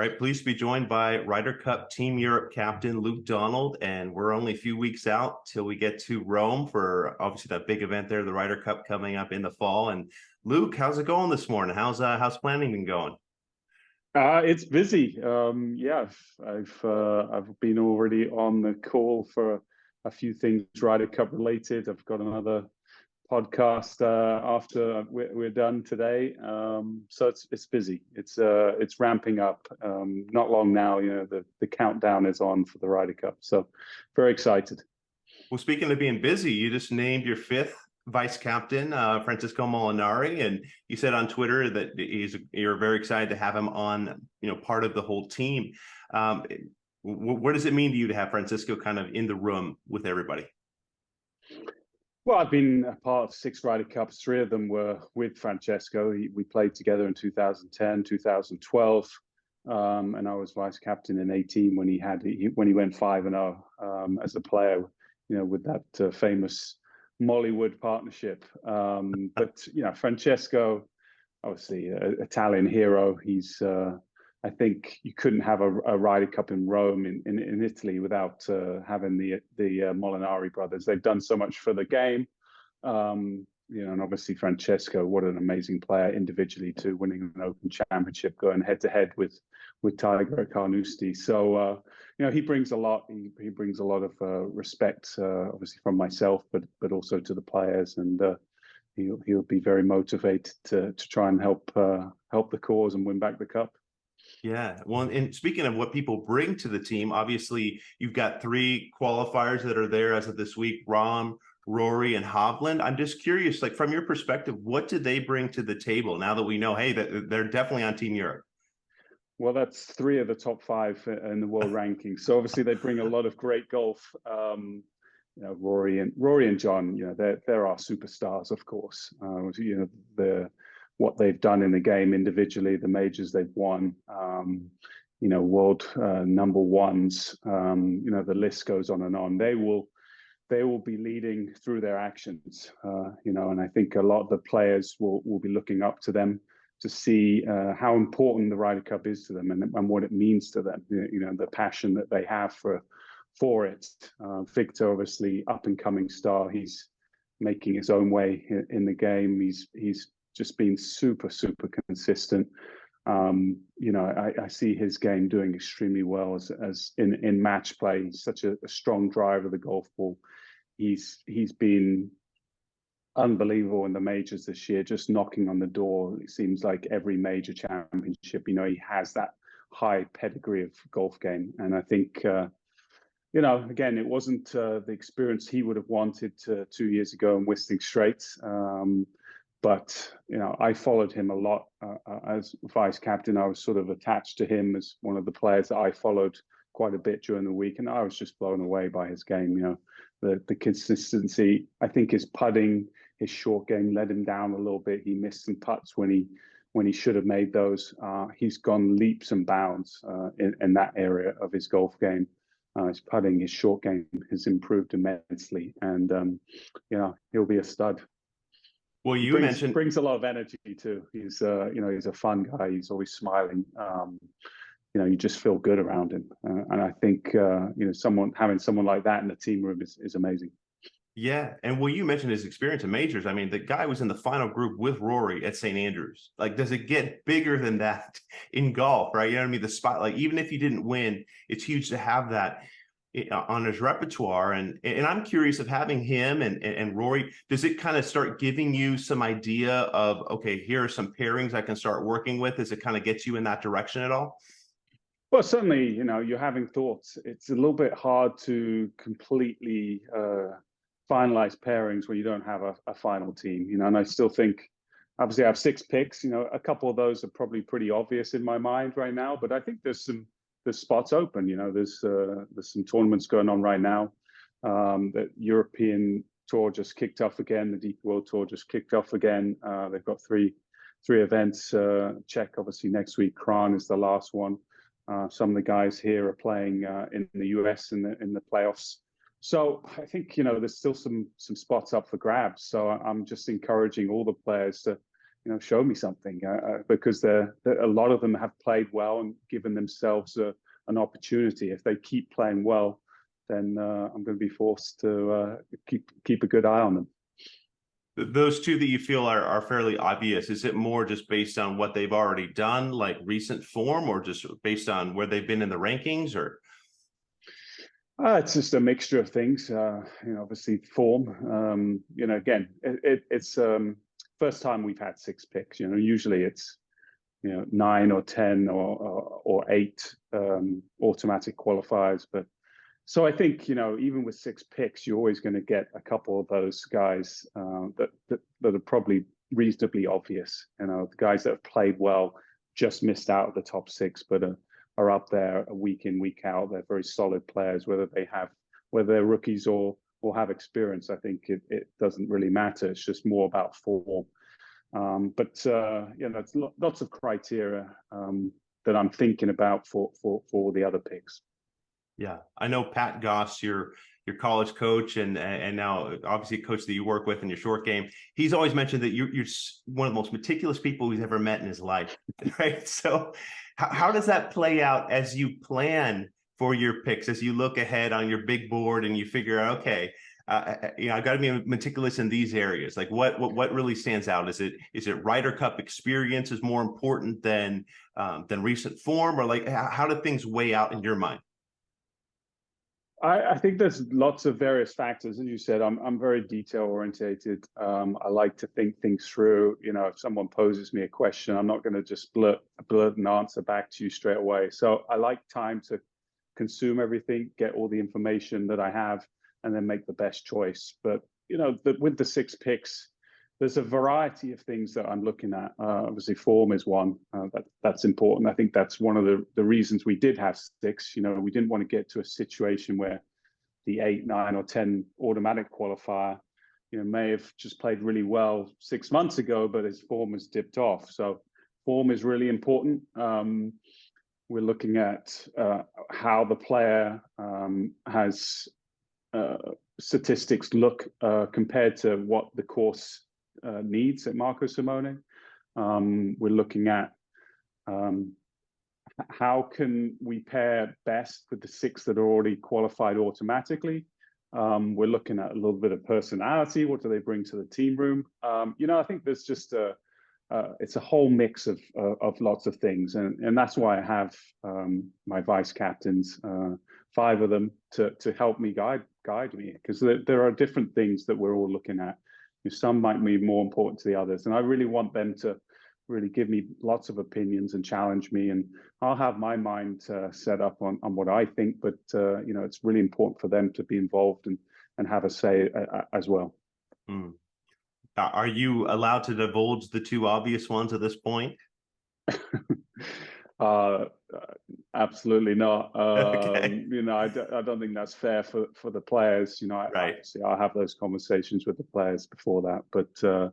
right, pleased to be joined by Ryder Cup Team Europe captain Luke Donald, and we're only a few weeks out till we get to Rome for obviously that big event there, the Ryder Cup coming up in the fall. And Luke, how's it going this morning? How's planning been going? It's busy. Yeah, I've been already on the call for a few things Ryder Cup related. I've got another podcast after we're done today. So it's busy. It's ramping up. Not long now, the countdown is on for the Ryder Cup. So very excited. Well, speaking of being busy, you just named your fifth vice captain, Francesco Molinari, and you said on Twitter that you're very excited to have him on, part of the whole team. What does it mean to you to have Francesco kind of in the room with everybody? Well, I've been a part of 6 Ryder Cups. 3 of them were with Francesco. We played together in 2010, 2012, and I was vice captain in 18 when he went 5-0 as a player, with that famous Mollywood partnership. But Francesco, obviously Italian hero. He's I think you couldn't have a Ryder Cup in Rome in Italy without having the Molinari brothers. They've done so much for the game. And obviously Francesco, what an amazing player individually too, winning an Open Championship, going head to head with Tiger at Carnoustie. So he brings a lot. He brings a lot of respect, obviously from myself, but also to the players, and he'll be very motivated to try and help the cause and win back the cup. Yeah, well, and speaking of what people bring to the team, obviously you've got 3 qualifiers that are there as of this week: Rahm, Rory, and Hovland. I'm just curious, like from your perspective, what do they bring to the table now that we know, hey, that they're definitely on Team Europe? Well, that's 3 of the top 5 in the world rankings. So obviously they bring a lot of great golf. Rory and Jon, they're our superstars, of course. What they've done in the game individually, the majors they've won, world number ones, the list goes on and on. They will be leading through their actions, and I think a lot of the players will be looking up to them to see how important the Ryder Cup is to them and what it means to them, the passion that they have for it. Viktor, obviously, up and coming star, he's making his own way in the game. He's just been super consistent. I see his game doing extremely well as in match play. He's such a strong driver of the golf ball. He's been unbelievable in the majors this year, just knocking on the door. It seems like every major championship, he has that high pedigree of golf game. And I think, again, it wasn't the experience he would have wanted 2 years ago in Whistling Straits. But I followed him a lot as vice captain. I was sort of attached to him as one of the players that I followed quite a bit during the week, and I was just blown away by his game. The consistency. I think his putting, his short game let him down a little bit. He missed some putts when he should have made those. He's gone leaps and bounds in that area of his golf game. His putting, his short game has improved immensely, and he'll be a stud. Well, you mentioned brings a lot of energy too. He's he's a fun guy. He's always smiling. You just feel good around him, and I think having someone like that in the team room is amazing. Yeah, and well, you mentioned his experience in majors. I mean, the guy was in the final group with Rory at St. Andrews. Like, does it get bigger than that in golf, right? You know what I mean? The spotlight, even if you didn't win, it's huge to have that on his repertoire. And I'm curious of having him and Rory, does it kind of start giving you some idea of, okay, here are some pairings I can start working with? Does it kind of get you in that direction at all? Well, certainly, you're having thoughts. It's a little bit hard to completely finalize pairings when you don't have a final team, and I still think, obviously I have 6 picks, a couple of those are probably pretty obvious in my mind right now, but I think there's spots open. There's some tournaments going on right now. The European Tour just kicked off again. The DP World Tour just kicked off again. They've got three events. Czech, obviously, next week. Kran is the last one. Some of the guys here are playing in the US in the playoffs. So I think there's still some spots up for grabs. So I'm just encouraging all the players to show me something, because a lot of them have played well and given themselves an opportunity. If they keep playing well, then I'm going to be forced to keep a good eye on them. Those two that you feel are fairly obvious, is it more just based on what they've already done, like recent form, or just based on where they've been in the rankings, or? It's just a mixture of things. Obviously form. Again, it's first time we've had 6 picks. Usually it's 9 or 10 or 8 automatic qualifiers. But so I think even with 6 picks, you're always going to get a couple of those guys that are probably reasonably obvious. The guys that have played well just missed out of the top 6, but are up there week in, week out. They're very solid players, whether they're rookies or have experience. I think it doesn't really matter. It's just more about form. It's lots of criteria that I'm thinking about for the other picks. Yeah, I know Pat Goss, your college coach, and now obviously a coach that you work with in your short game. He's always mentioned that you're one of the most meticulous people he's ever met in his life, right? So how does that play out as you plan for your picks, as you look ahead on your big board and you figure out, okay, I've got to be meticulous in these areas. Like what really stands out? Is it Ryder Cup experience is more important than recent form, or like how do things weigh out in your mind? I think there's lots of various factors. As you said, I'm very detail orientated. I like to think things through. If someone poses me a question, I'm not going to just blurt an answer back to you straight away. So I like time to consume everything, get all the information that I have, and then make the best choice. But with the 6 picks, there's a variety of things that I'm looking at. Obviously, form is one that's important. I think that's one of the reasons we did have 6. We didn't want to get to a situation where the 8, 9, or 10 automatic qualifier, may have just played really well 6 months ago, but his form has dipped off. So form is really important. We're looking at how the player has statistics look compared to what the course needs at Marco Simone. We're looking at how can we pair best with the 6 that are already qualified automatically. We're looking at a little bit of personality. What do they bring to the team room? I think there's just it's a whole mix of lots of things, and that's why I have my vice captains, 5 of them, to help me guide me, because there are different things that we're all looking at. Some might be more important to the others, and I really want them to really give me lots of opinions and challenge me, and I'll have my mind set up on what I think, but it's really important for them to be involved and have a say as well. Mm. Are you allowed to divulge the 2 obvious ones at this point? Absolutely not. Okay. I don't think that's fair for the players. Right. Obviously I'll have those conversations with the players before that, but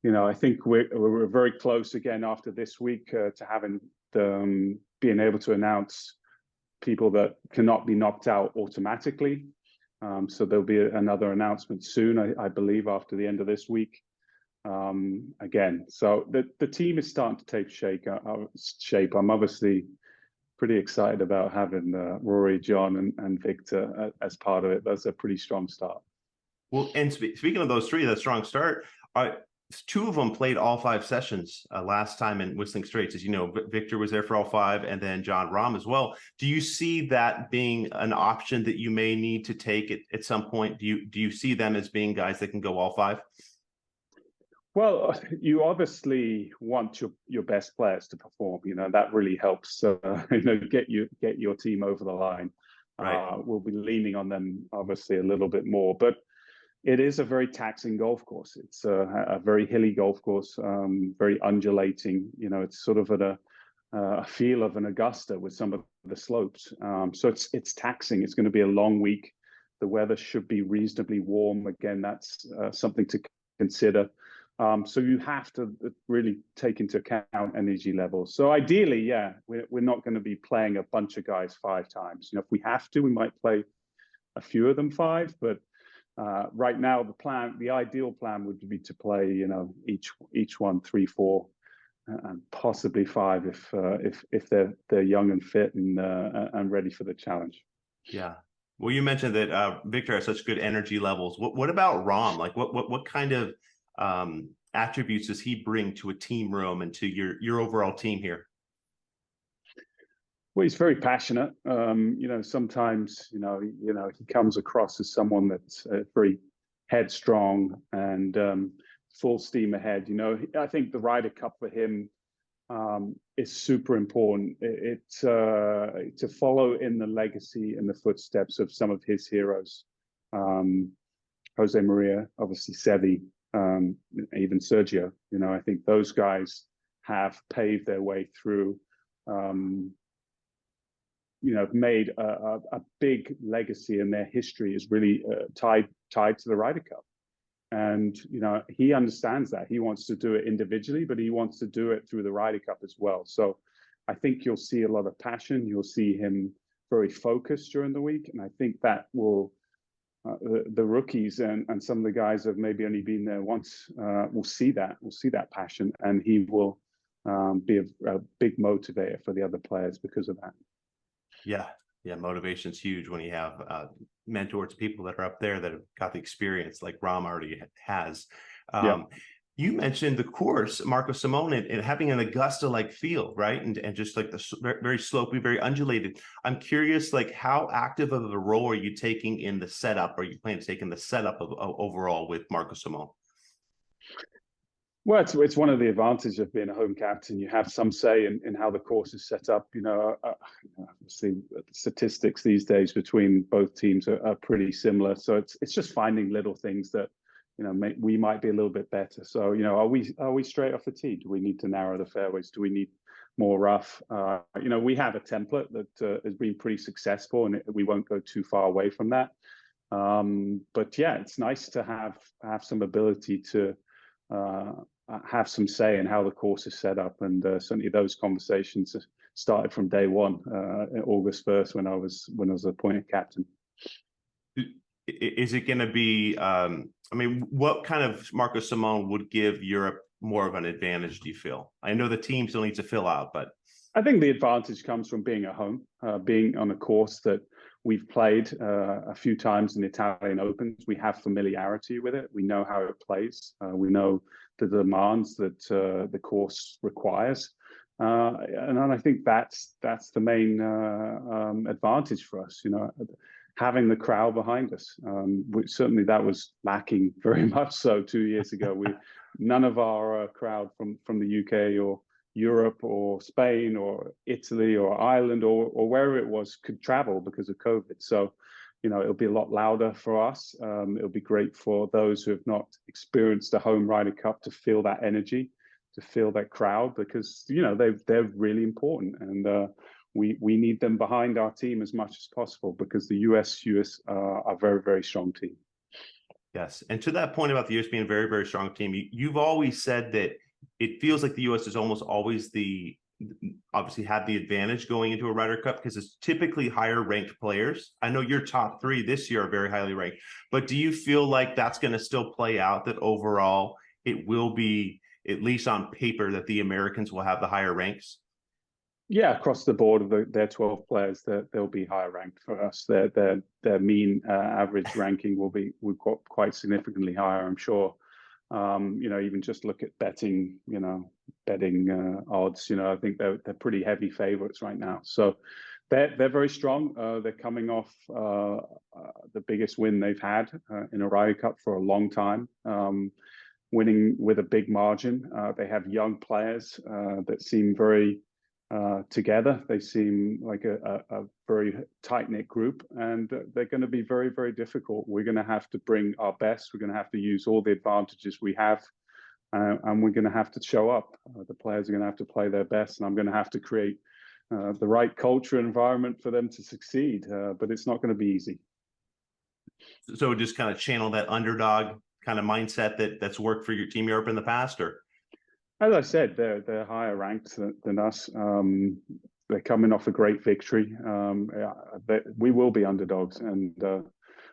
I think we're very close again after this week to having being able to announce people that cannot be knocked out automatically. So there'll be another announcement soon, I believe, after the end of this week. Again, so the team is starting to take shape. I'm obviously pretty excited about having Rory, Jon, and Viktor as part of it. That's a pretty strong start. Well, and speaking of those 3, that strong start, 2 of them played all 5 sessions last time in Whistling Straits. As you know, Viktor was there for all 5, and then Jon Rahm as well. Do you see that being an option that you may need to take at some point? Do you see them as being guys that can go all 5? Well, you obviously want your best players to perform. That really helps. Get your team over the line. Right. We'll be leaning on them obviously a little bit more, but it is a very taxing golf course. It's a very hilly golf course, very undulating. It's sort of at a feel of an Augusta with some of the slopes. So it's taxing. It's going to be a long week. The weather should be reasonably warm. Again, that's something to consider. So you have to really take into account energy levels. So ideally, yeah, we're not going to be playing a bunch of guys 5 times. If we have to, we might play a few of them 5, but Right now, the ideal plan would be to play, each one 3, 4, and possibly 5 if they're young and fit and ready for the challenge. Yeah. Well, you mentioned that Viktor has such good energy levels. What about Rahm? Like what kind of attributes does he bring to a team room and to your overall team here? Well, he's very passionate. Sometimes he comes across as someone that's very headstrong and full steam ahead. I think the Ryder Cup for him is super important. It's to follow in the legacy and the footsteps of some of his heroes, Jose Maria, obviously Sevi, even Sergio. I think those guys have paved their way through. Made a big legacy, and their history is really tied to the Ryder Cup. And he understands that. He wants to do it individually, but he wants to do it through the Ryder Cup as well. So I think you'll see a lot of passion. You'll see him very focused during the week, and I think that will the rookies and some of the guys that have maybe only been there once will see that passion, and he will be a big motivator for the other players because of that. Yeah. Yeah. Motivation's huge when you have mentors, people that are up there that have got the experience like Rahm already has. You mentioned the course, Marco Simone, and having an Augusta-like feel, right? And just like the very slopey, very undulated. I'm curious, like how active of a role are you taking in the setup? Are you planning to take in the setup of overall with Marco Simone? Well, it's one of the advantages of being a home captain. You have some say in how the course is set up. Obviously, the statistics these days between both teams are pretty similar. So it's just finding little things that we might be a little bit better. So are we straight off the tee? Do we need to narrow the fairways? Do we need more rough? We have a template that has been pretty successful, and we won't go too far away from that. But yeah, it's nice to have some ability to have some say in how the course is set up, and certainly those conversations started from day one, August 1st, when I was appointed captain. Is it going to be? What kind of Marco Simone would give Europe more of an advantage? Do you feel? I know the team still needs to fill out, but I think the advantage comes from being at home, being on a course that we've played a few times in the Italian Opens. We have familiarity with it. We know how it plays. We know the demands that the course requires. And I think that's the main advantage for us, having the crowd behind us. Certainly that was lacking very much so 2 years ago. None of our crowd from the UK or Europe or Spain or Italy or Ireland or wherever it was could travel because of COVID. So, it'll be a lot louder for us. It'll be great for those who have not experienced a home Ryder Cup to feel that energy, to feel that crowd, because, they're really important. And we need them behind our team as much as possible, because the US are a very, very strong team. Yes. And to that point about the US being a very, very strong team, you've always said that it feels like the US is almost always obviously have the advantage going into a Ryder Cup because it's typically higher ranked players. I know your top 3 this year are very highly ranked, but do you feel like that's going to still play out, that overall it will be, at least on paper, that the Americans will have the higher ranks? Yeah, across the board of their 12 players, they'll be higher ranked for us. Their mean average ranking will be quite significantly higher, I'm sure. Even just look at betting odds. I think they're pretty heavy favorites right now. So they're very strong. They're coming off the biggest win they've had in a Ryder Cup for a long time, winning with a big margin. They have young players that seem very together. They seem like a very tight-knit group, and they're going to be very, very difficult. We're going to have to bring our best. We're going to have to use all the advantages we have, and we're going to have to show up. The players are going to have to play their best, and I'm going to have to create the right culture environment for them to succeed, but it's not going to be easy. So just kind of channel that underdog kind of mindset that's worked for your Team Europe in the past, or? As I said, they're higher ranked than us. They're coming off a great victory. We will be underdogs, and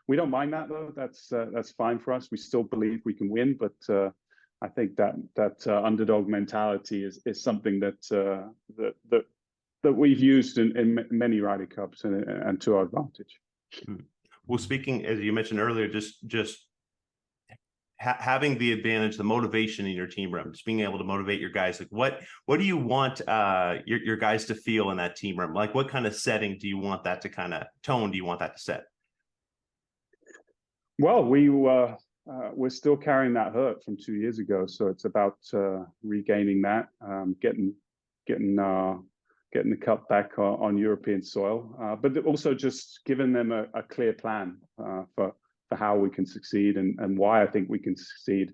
we don't mind that though. That's fine for us. We still believe we can win, but I think that underdog mentality is something that we've used in many Ryder Cups and to our advantage. Well, speaking, as you mentioned earlier, just having the advantage, the motivation in your team room, just being able to motivate your guys. Like what do you want your guys to feel in that team room? Like what kind of setting do you want that to kind of tone? Do you want that to set? Well, we're still carrying that hurt from 2 years ago, so it's about regaining that, getting the cup back on European soil, but also just giving them a clear plan for how we can succeed and why I think we can succeed.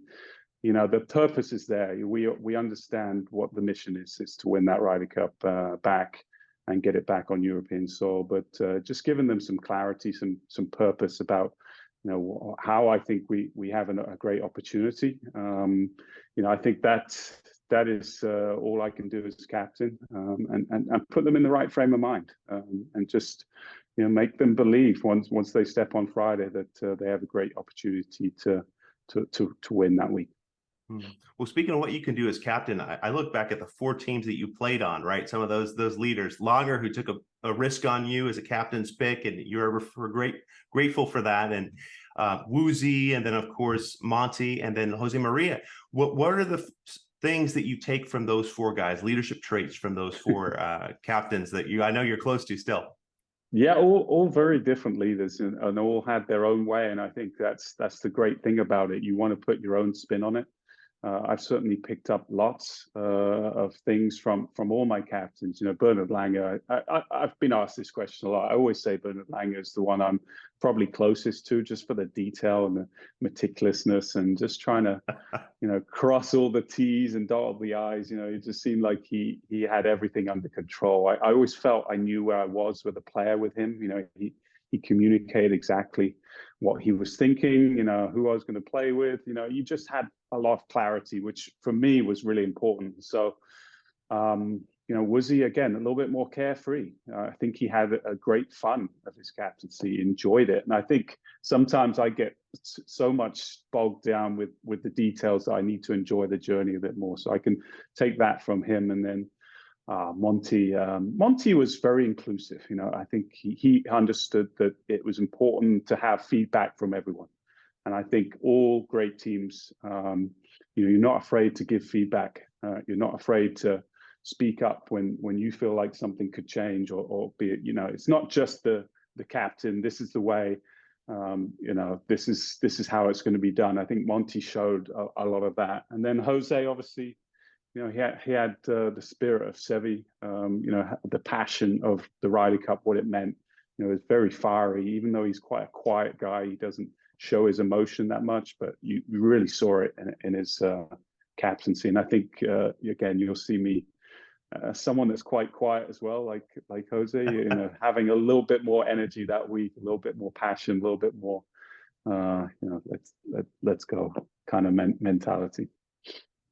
You know, the purpose is there. We understand what the mission is to win that Ryder Cup back and get it back on European soil. But just giving them some clarity, some purpose about, you know, how I think we have a great opportunity. You know, I think that is all I can do as captain, and put them in the right frame of mind, and just, you know, make them believe once they step on Friday that they have a great opportunity to win that week. Well, speaking of what you can do as captain, I look back at the 4 teams that you played on, right? Some of those leaders, Langer, who took a risk on you as a captain's pick, and you're grateful for that, and Woozy, and then of course Monty, and then Jose Maria. What are the things that you take from those 4 guys, leadership traits from those 4 captains that I know you're close to still? Yeah, all very different leaders, and all had their own way, and I think that's the great thing about it. You want to put your own spin on it. I've certainly picked up lots of things from all my captains. You know, Bernard Langer, I've been asked this question a lot. I always say Bernard Langer is the one I'm probably closest to, just for the detail and the meticulousness and just trying to, you know, cross all the T's and dot all the I's. You know, it just seemed like he had everything under control. I always felt I knew where I was with a player with him. You know, he communicated exactly what he was thinking, you know, who I was going to play with. You know, you just had a lot of clarity, which for me was really important. So, you know, Woozy, again, a little bit more carefree. I think he had a great fun of his captaincy, enjoyed it. And I think sometimes I get so much bogged down with the details that I need to enjoy the journey a bit more. So I can take that from him. And then Monty was very inclusive. You know, I think he understood that it was important to have feedback from everyone. And I think all great teams, you know, you're not afraid to give feedback. You're not afraid to speak up when you feel like something could change, or be it, you know, it's not just the captain. This is the way. You know, this is how it's going to be done. I think Monty showed a lot of that. And then Jose, obviously, you know, he had the spirit of Seve, you know, the passion of the Ryder Cup, what it meant. You know, it's very fiery, even though he's quite a quiet guy. He doesn't show his emotion that much, but you really saw it in his captaincy. And I think, again, you'll see me, someone that's quite quiet as well, like Jose, you know, having a little bit more energy that week, a little bit more passion, a little bit more, you know, let's go kind of mentality.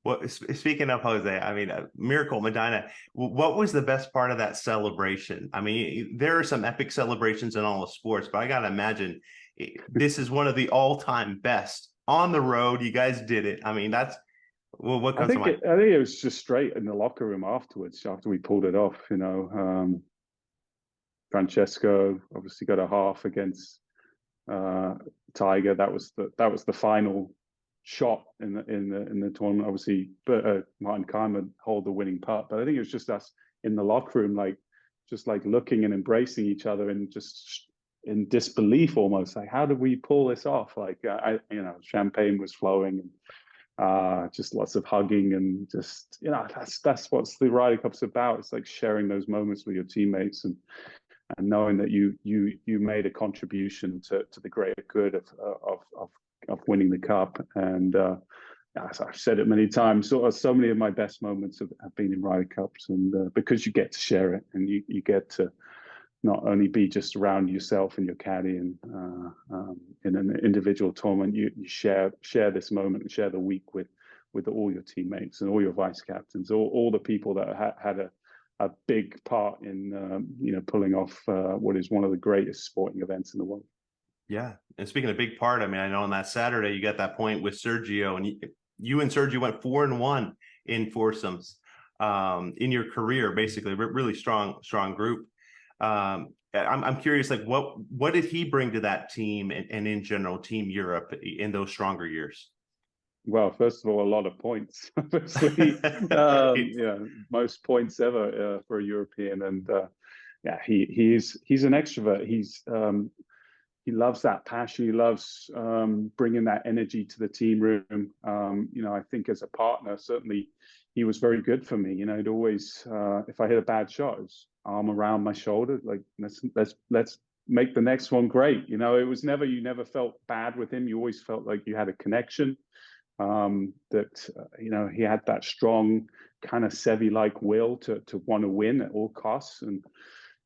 Well, speaking of Jose, I mean, Miracle Medinah, what was the best part of that celebration? I mean, there are some epic celebrations in all of sports, but I got to imagine this is one of the all-time best on the road. You guys did it. I mean, that's, well, what comes to mind? I think it was just straight in the locker room afterwards, after we pulled it off. You know, Francesco obviously got a half against Tiger. That was the final shot in the tournament. Obviously, but Martin Kaymer hold the winning putt. But I think it was just us in the locker room, like just like looking and embracing each other and just in disbelief almost. Like, how did we pull this off? Like, you know, champagne was flowing and just lots of hugging and just, you know, that's what the Ryder Cup's about. It's like sharing those moments with your teammates and knowing that you made a contribution to the greater good of winning the cup. And as I've said it many times, so many of my best moments have been in Ryder Cups, and because you get to share it and you get to not only be just around yourself and your caddy and in an individual tournament, you share this moment and share the week with all your teammates and all your vice captains, all the people that had a big part in you know, pulling off what is one of the greatest sporting events in the world. Yeah. And speaking of big part, I mean, I know on that Saturday you got that point with Sergio, and you and Sergio went 4-1 in foursomes in your career, basically. Really strong group. I'm curious, like what did he bring to that team and in general Team Europe in those stronger years? Well, first of all, a lot of points. Obviously, most points ever for a European, and yeah, he's an extrovert. He loves that passion. He loves bringing that energy to the team room. I think as a partner, certainly he was very good for me. He'd always, if I hit a bad shot, his arm around my shoulder, like let's make the next one great. It was never, you never felt bad with him. You always felt like you had a connection. He had that strong kind of Seve-like will to want to win at all costs, and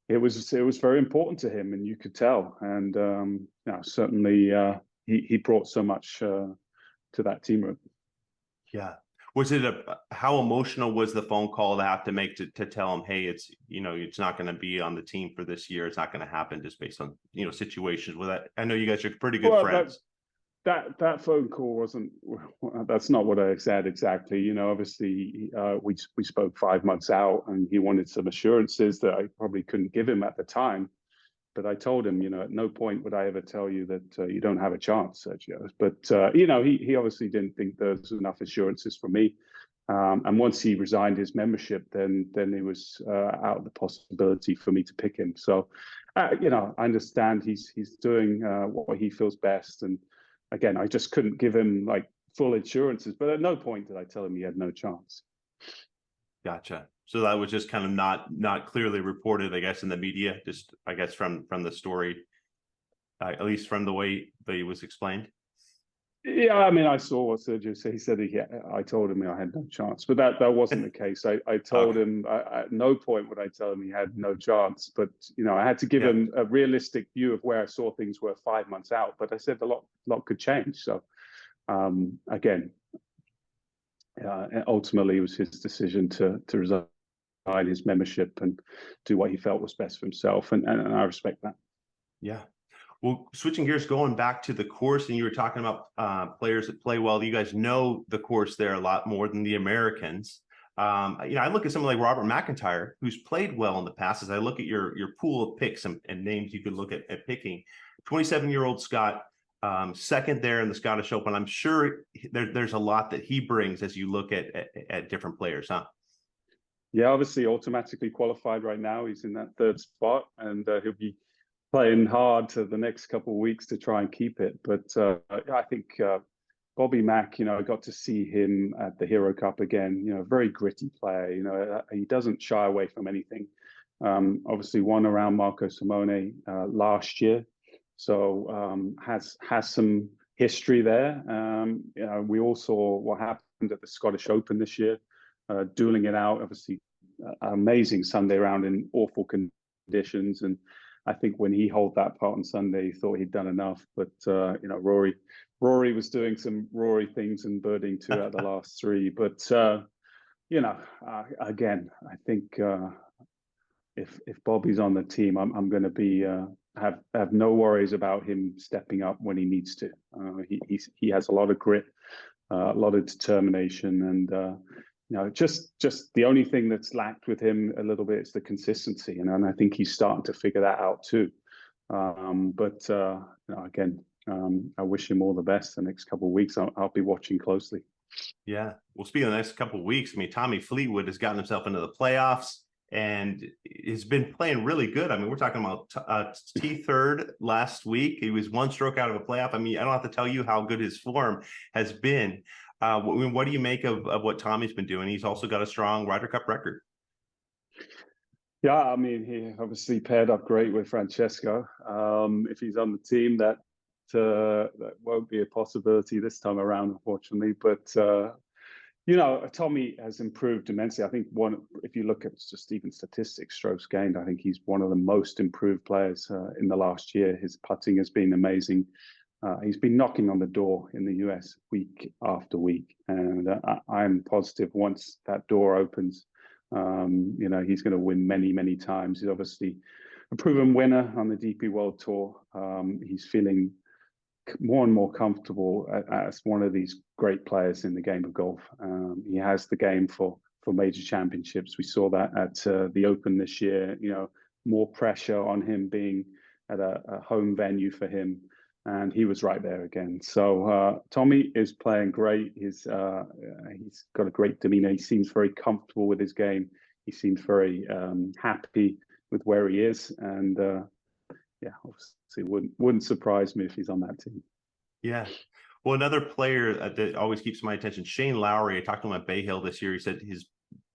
it was very important to him, and you could tell. And certainly he brought so much to that team room. Yeah. Was it how emotional was the phone call to have to make to tell him, hey, it's not going to be on the team for this year. It's not going to happen just based on, situations with that. I know you guys are pretty good friends. That phone call wasn't. That's not what I said exactly. Obviously, we spoke 5 months out, and he wanted some assurances that I probably couldn't give him at the time. But I told him, at no point would I ever tell you that you don't have a chance, Sergio. But he obviously didn't think there was enough assurances from me. And once he resigned his membership, then it was out of the possibility for me to pick him. So, I understand he's doing what he feels best. And again, I just couldn't give him like full assurances. But at no point did I tell him he had no chance. Gotcha. So that was just kind of not clearly reported, I guess, in the media. Just I guess from the story, at least from the way that it was explained. Yeah, I mean, I saw what Sergio said. He said I told him I had no chance, but that wasn't the case. I told him at no point would I tell him he had no chance. But I had to give him a realistic view of where I saw things were 5 months out. But I said a lot could change. So again, ultimately, it was his decision to resign his membership and do what he felt was best for himself, and I respect that. Yeah. Well, switching gears, going back to the course, and you were talking about players that play well. You guys know the course there a lot more than the Americans. I look at someone like Robert McIntyre, who's played well in the past. As I look at your pool of picks and names you could look at picking, 27-year-old Scott, second there in the Scottish Open. I'm sure there's a lot that he brings as you look at different players, huh? Yeah, obviously automatically qualified right now. He's in that third spot, and he'll be playing hard to the next couple of weeks to try and keep it. But I think Bobby Mack, I got to see him at the Hero Cup again. Very gritty player. He doesn't shy away from anything. Obviously won around Marco Simone last year, so has some history there. We all saw what happened at the Scottish Open this year, dueling it out. Obviously, amazing Sunday round in awful conditions, and I think when he held that part on Sunday, he thought he'd done enough. But Rory was doing some Rory things and birding 2 out of the last 3. But again, I think if Bobby's on the team, I'm going to be have no worries about him stepping up when he needs to. He has a lot of grit, a lot of determination, and just the only thing that's lacked with him a little bit is the consistency, and I think he's starting to figure that out too. But again, I wish him all the best the next couple of weeks. I'll be watching closely. Yeah. Well, speaking of the next couple of weeks, I mean, Tommy Fleetwood has gotten himself into the playoffs and has been playing really good. I mean, we're talking about T3rd last week. He was 1 stroke out of a playoff. I mean, I don't have to tell you how good his form has been. What do you make of what Tommy's been doing? He's also got a strong Ryder Cup record. Yeah, I mean, he obviously paired up great with Francesco. If he's on the team, that won't be a possibility this time around, unfortunately. But Tommy has improved immensely. I think if you look at just even statistics, strokes gained, I think he's one of the most improved players in the last year. His putting has been amazing. He's been knocking on the door in the US week after week, and I'm positive once that door opens, he's going to win many, many times. He's obviously a proven winner on the DP World Tour. He's feeling more and more comfortable as one of these great players in the game of golf. He has the game for major championships. We saw that at the Open this year. You know, more pressure on him being at a home venue for him, and he was right there again. So Tommy is playing great. He's got a great demeanor. He seems very comfortable with his game. He seems very happy with where he is, and yeah, obviously wouldn't surprise me if he's on that team. Yeah. Well, another player that always keeps my attention, Shane Lowry. I talked to him at Bay Hill this year. He said his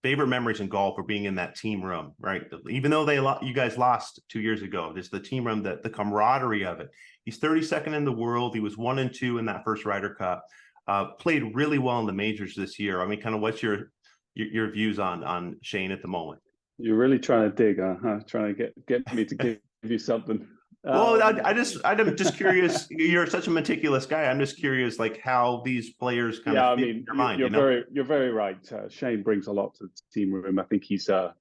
favorite memories in golf are being in that team room, right? Even though you guys lost 2 years ago, just the team room, the camaraderie of it. He's 32nd in the world. He was 1 and 2 in that first Ryder Cup. Played really well in the majors this year. I mean, kind of what's your views on Shane at the moment? You're really trying to dig, huh? Trying to get me to give you something. Well, I'm just curious. You're such a meticulous guy. I'm just curious, like how these players kind of fit in your mind. You're very right. Shane brings a lot to the team room. I think he's a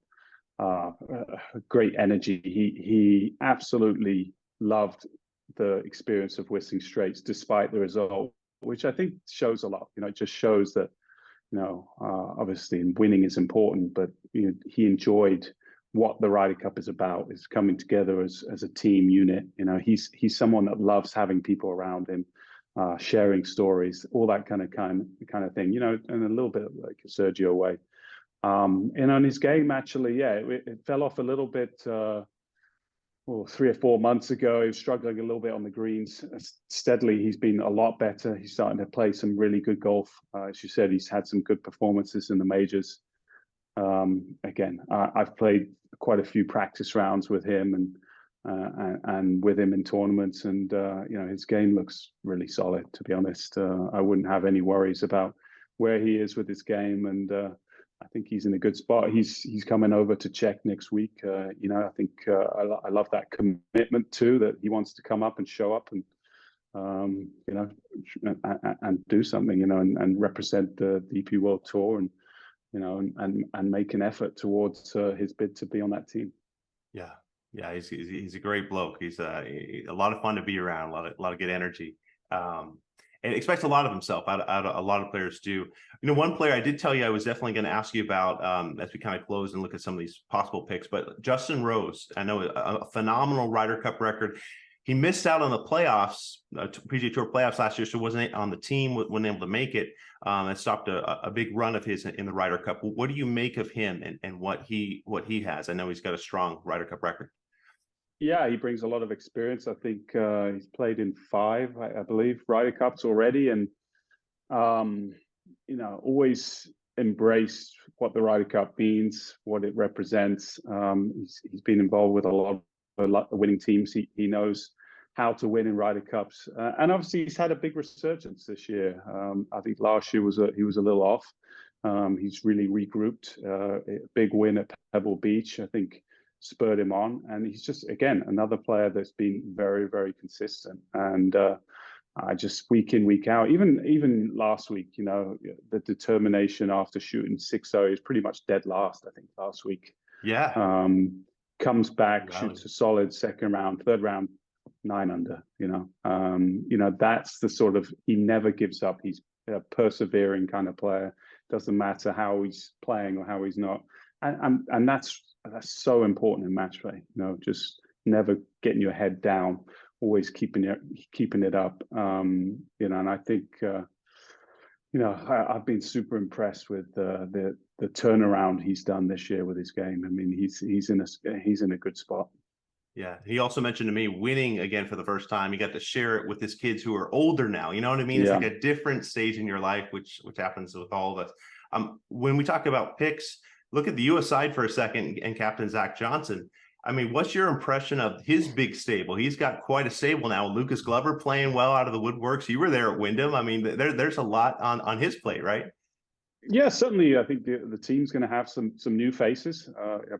great energy. He absolutely loved the experience of Whistling Straits, despite the result, which I think shows a lot. You know, it just shows that, you know, obviously winning is important, but you know, he enjoyed what the Ryder Cup is about, is coming together as a team unit. You know, he's someone that loves having people around him, sharing stories, all that kind of thing. You know, and a little bit like a Sergio way. And on his game, actually, yeah, it fell off a little bit. 3 or 4 months ago, he was struggling a little bit on the greens. Steadily, he's been a lot better. He's starting to play some really good golf. As you said, he's had some good performances in the majors. Again, I've played quite a few practice rounds with him and with him in tournaments, and you know, his game looks really solid. To be honest, I wouldn't have any worries about where he is with his game, and I think he's in a good spot. He's coming over to Czech next week. You know, I think I love that commitment too, that he wants to come up and show up and you know, and do something, you know, and represent the DP World Tour, and you know, and make an effort towards his bid to be on that team. Yeah, he's a great bloke. He's a lot of fun to be around. A lot of good energy, and expects a lot of himself. Out a lot of players do. You know, one player I did tell you I was definitely going to ask you about as we kind of close and look at some of these possible picks. But Justin Rose, I know a phenomenal Ryder Cup record. He missed out on the playoffs, PGA Tour playoffs last year, so wasn't on the team, wasn't able to make it. And stopped a big run of his in the Ryder Cup. What do you make of him and what he has? I know he's got a strong Ryder Cup record. Yeah, he brings a lot of experience. I think he's played in 5, I believe, Ryder Cups already, and you know, always embraced what the Ryder Cup means, what it represents. He's been involved with a lot of winning teams. He knows how to win in Ryder Cups, and obviously he's had a big resurgence this year. I think last year he was a little off. He's really regrouped. A big win at Pebble Beach, I think, spurred him on, and he's just, again, another player that's been very, very consistent. And just week in, week out, even last week, you know, the determination after shooting 6-0, is pretty much dead last, I think, last week. Yeah. Comes back, shoots a solid second round, third round, 9 under. You know, that's the sort of, he never gives up. He's a persevering kind of player. Doesn't matter how he's playing or how he's not, and that's so important in match play. You know, just never getting your head down, always keeping it up. You know, and I think you know, I've been super impressed with the turnaround he's done this year with his game. I mean, he's in a good spot. Yeah, he also mentioned to me winning again for the first time. He got to share it with his kids who are older now. You know what I mean? It's like a different stage in your life, which happens with all of us. When we talk about picks, look at the U.S. side for a second and Captain Zach Johnson. I mean, what's your impression of his big stable? He's got quite a stable now. Lucas Glover playing well out of the woodworks. You were there at Wyndham. I mean, there's a lot on his plate, right? Yeah, certainly. I think the team's going to have some new faces.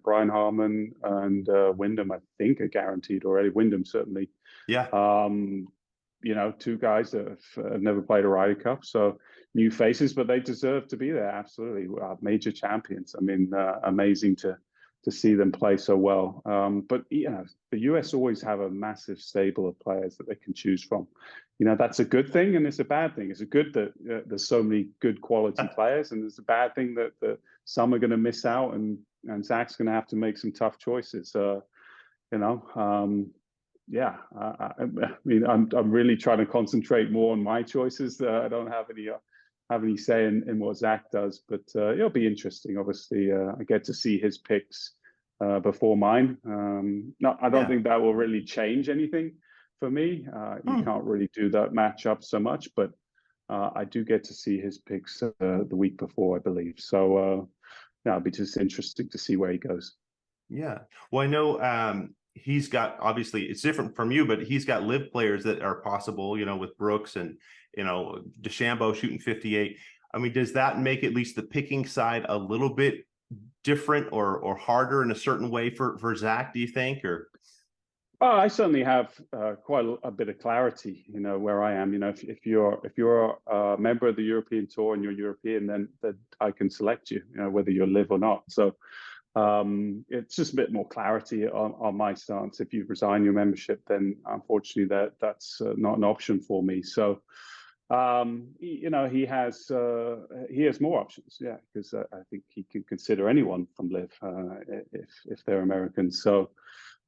Brian Harman and Wyndham, I think, are guaranteed already. Wyndham certainly. Yeah. You know, 2 guys that have never played a Ryder Cup, so new faces, but they deserve to be there. Absolutely, major champions. I mean, amazing to see them play so well. But the US always have a massive stable of players that they can choose from. That's a good thing and it's a bad thing. It's a good that there's so many good quality players, and it's a bad thing that some are going to miss out, and Zach's going to have to make some tough choices. Yeah, I mean, I'm really trying to concentrate more on my choices. I don't have any say in what Zach does, but it'll be interesting. Obviously, I get to see his picks before mine. I don't think that will really change anything for me. You can't really do that matchup so much, but I do get to see his picks the week before, I believe. So it'll be just interesting to see where he goes. Yeah. Well, I know he's got, obviously it's different from you, but he's got live players that are possible, with Brooks and, DeChambeau shooting 58. I mean, does that make at least the picking side a little bit different or harder in a certain way for Zach, do you think? Or I certainly have quite a bit of clarity, where I am. If you're a member of the European Tour and you're European, then I can select you, whether you're live or not. So it's just a bit more clarity on my stance. If you resign your membership, then unfortunately that's not an option for me. So he has more options, because I think he can consider anyone from live if they're Americans. So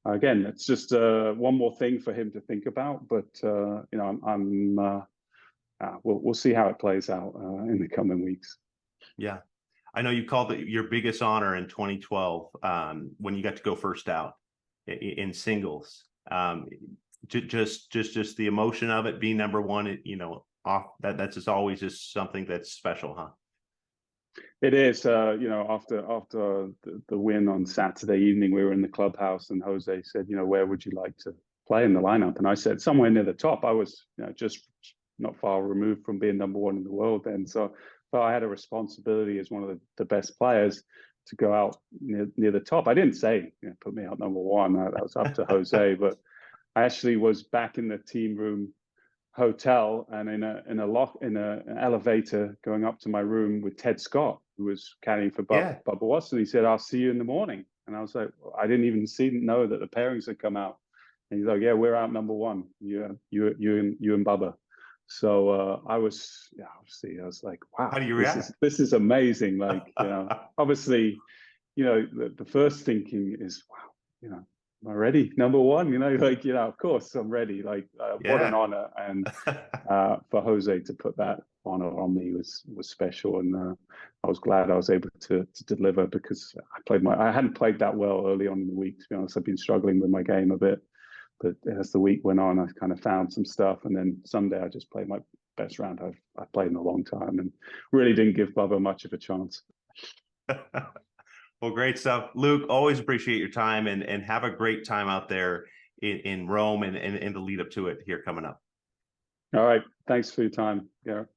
again, it's just one more thing for him to think about. But we'll see how it plays out in the coming weeks. Yeah. I know you called it your biggest honor in 2012 when you got to go first out in singles. Just the emotion of it, being number one, that's just always just something that's special, huh? It is. After the win on Saturday evening, we were in the clubhouse and Jose said, where would you like to play in the lineup? And I said, somewhere near the top. I was just not far removed from being number one in the world then. So I had a responsibility as one of the best players to go out near the top. I didn't say, put me out number one. That was up to Jose. But I actually was back in the team room hotel and in an elevator going up to my room with Ted Scott, who was caddying for Bubba Watson. He said, "I'll see you in the morning." And I was like, I didn't even know that the pairings had come out. And he's like, "Yeah, we're out number one. You and Bubba." So I was like, wow, how do you react? This is amazing. Like, obviously, the first thinking is, wow, am I ready? Number one, of course I'm ready. Like, what an honor. And for Jose to put that honor on me was special. And I was glad I was able to deliver, because I hadn't played that well early on in the week, to be honest. I've been struggling with my game a bit. But as the week went on, I kind of found some stuff. And then Sunday, I just played my best round I've played in a long time, and really didn't give Bubba much of a chance. Well, great stuff. Luke, always appreciate your time, and have a great time out there in Rome and the lead up to it here coming up. All right. Thanks for your time, Garrett.